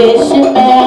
Yes, you may.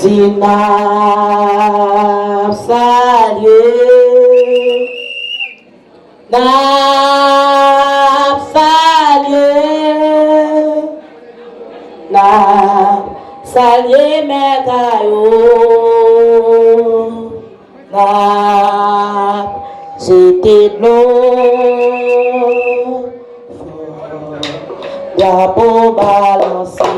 Dina salué, na salué, na salué Mekayo, na c'était l'eau, drapeau balancé.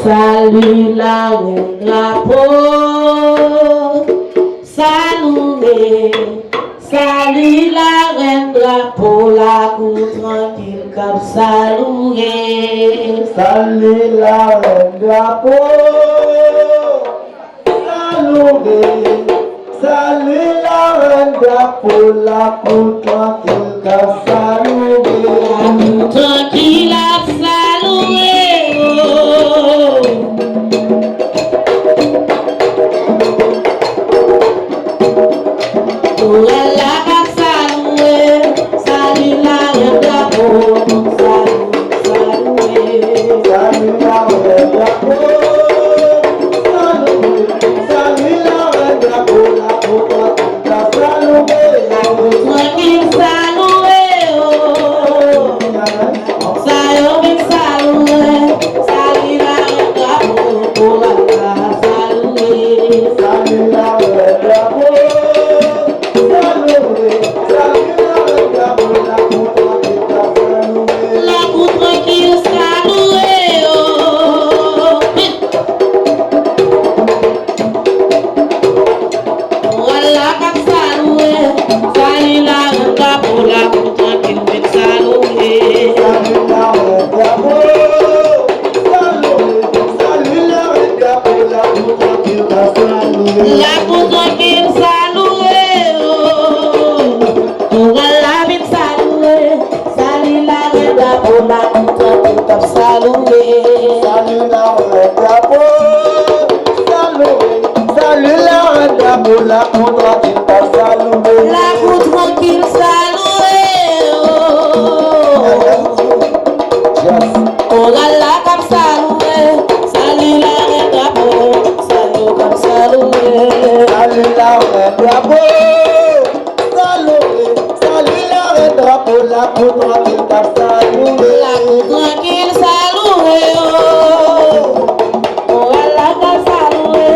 Salut la reine drapeau, salut, salut la reine drapeau, la cour tranquille comme salut. Salut la reine drapeau, salut, salut la reine drapeau, la cour tranquille comme salut. La cour tranquille comme salut. la cour tranquille qu'a salué. La cour tranquille salué. Oh la la comme salué. Salut la reine drapeau. Salut comme salué. Salut la reine drapeau. Salut la reine drapeau. La cour tranquille qu'a salué. La cour tranquille salué. Oh la la comme salué.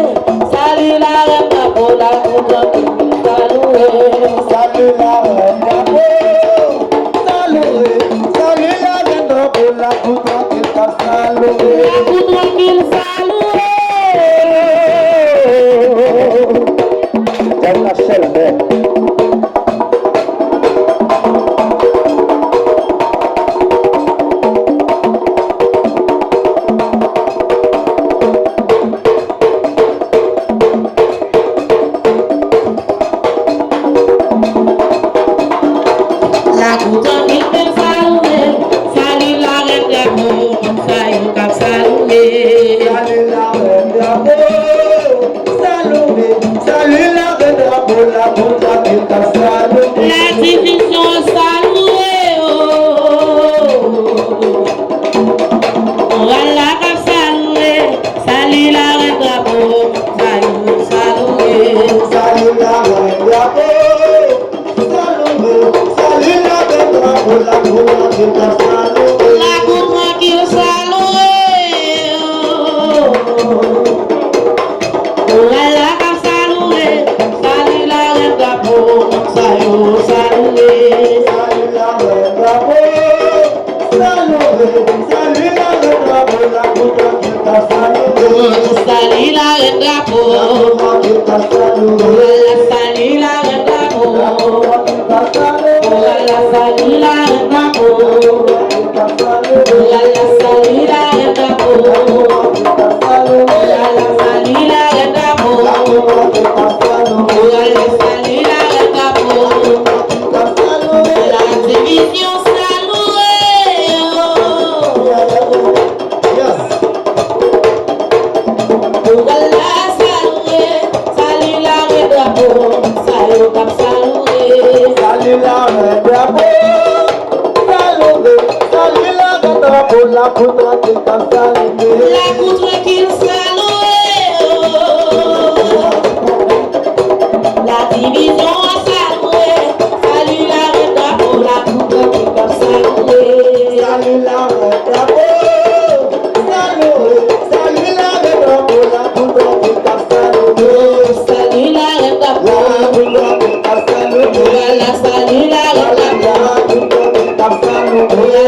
Salut la reine drapeau. La cour tranquille salué. Salut la reine drapeau. Salut la reine drapeau. La cour tranquille qu'a salué. La cour tranquille salué. J'aime la chaîne, mais. La cour tranquille salué. Salut la reine drapeau. Salut comme salué. Salut la reine drapeau. Salut la reine drapeau. La cour tranquille qu'a salué. La division salué. Oh la la comme salué. Salut la reine drapeau. Salut salué. Salut la reine drapeau. Salut la reine drapeau. La cour tranquille qu'a salué. La cour tranquille salué. Oh la la comme salué. Salut la reine drapeau. Salut salué. Salut la reine drapeau. Salut la reine drapeau. La cour tranquille qu'a salué. Salut la reine drapeau. La cour tranquille qu'a salué. Salut la reine drapeau. La cour tranquille qu'a salué. Salut la reine drapeau. Salut la reine drapeau. Salut la reine drapeau. Salut la reine drapeau. La division salué. Voilà salué. Salut la reine drapeau. Salut comme salué. Salut la reine drapeau. Salut la reine drapeau. La cour tranquille qu'a salué. La cour tranquille salué. La division salué. Salut la reine drapeau. La cour tranquille comme salué. Salut la reine drapeau. Salut la reine drapeau. La cour tranquille qu'a salué. Salut la reine drapeau. La cour tranquille qu'a salué. Voilà salut la reine drapeau. La cour tranquille qu'a salué.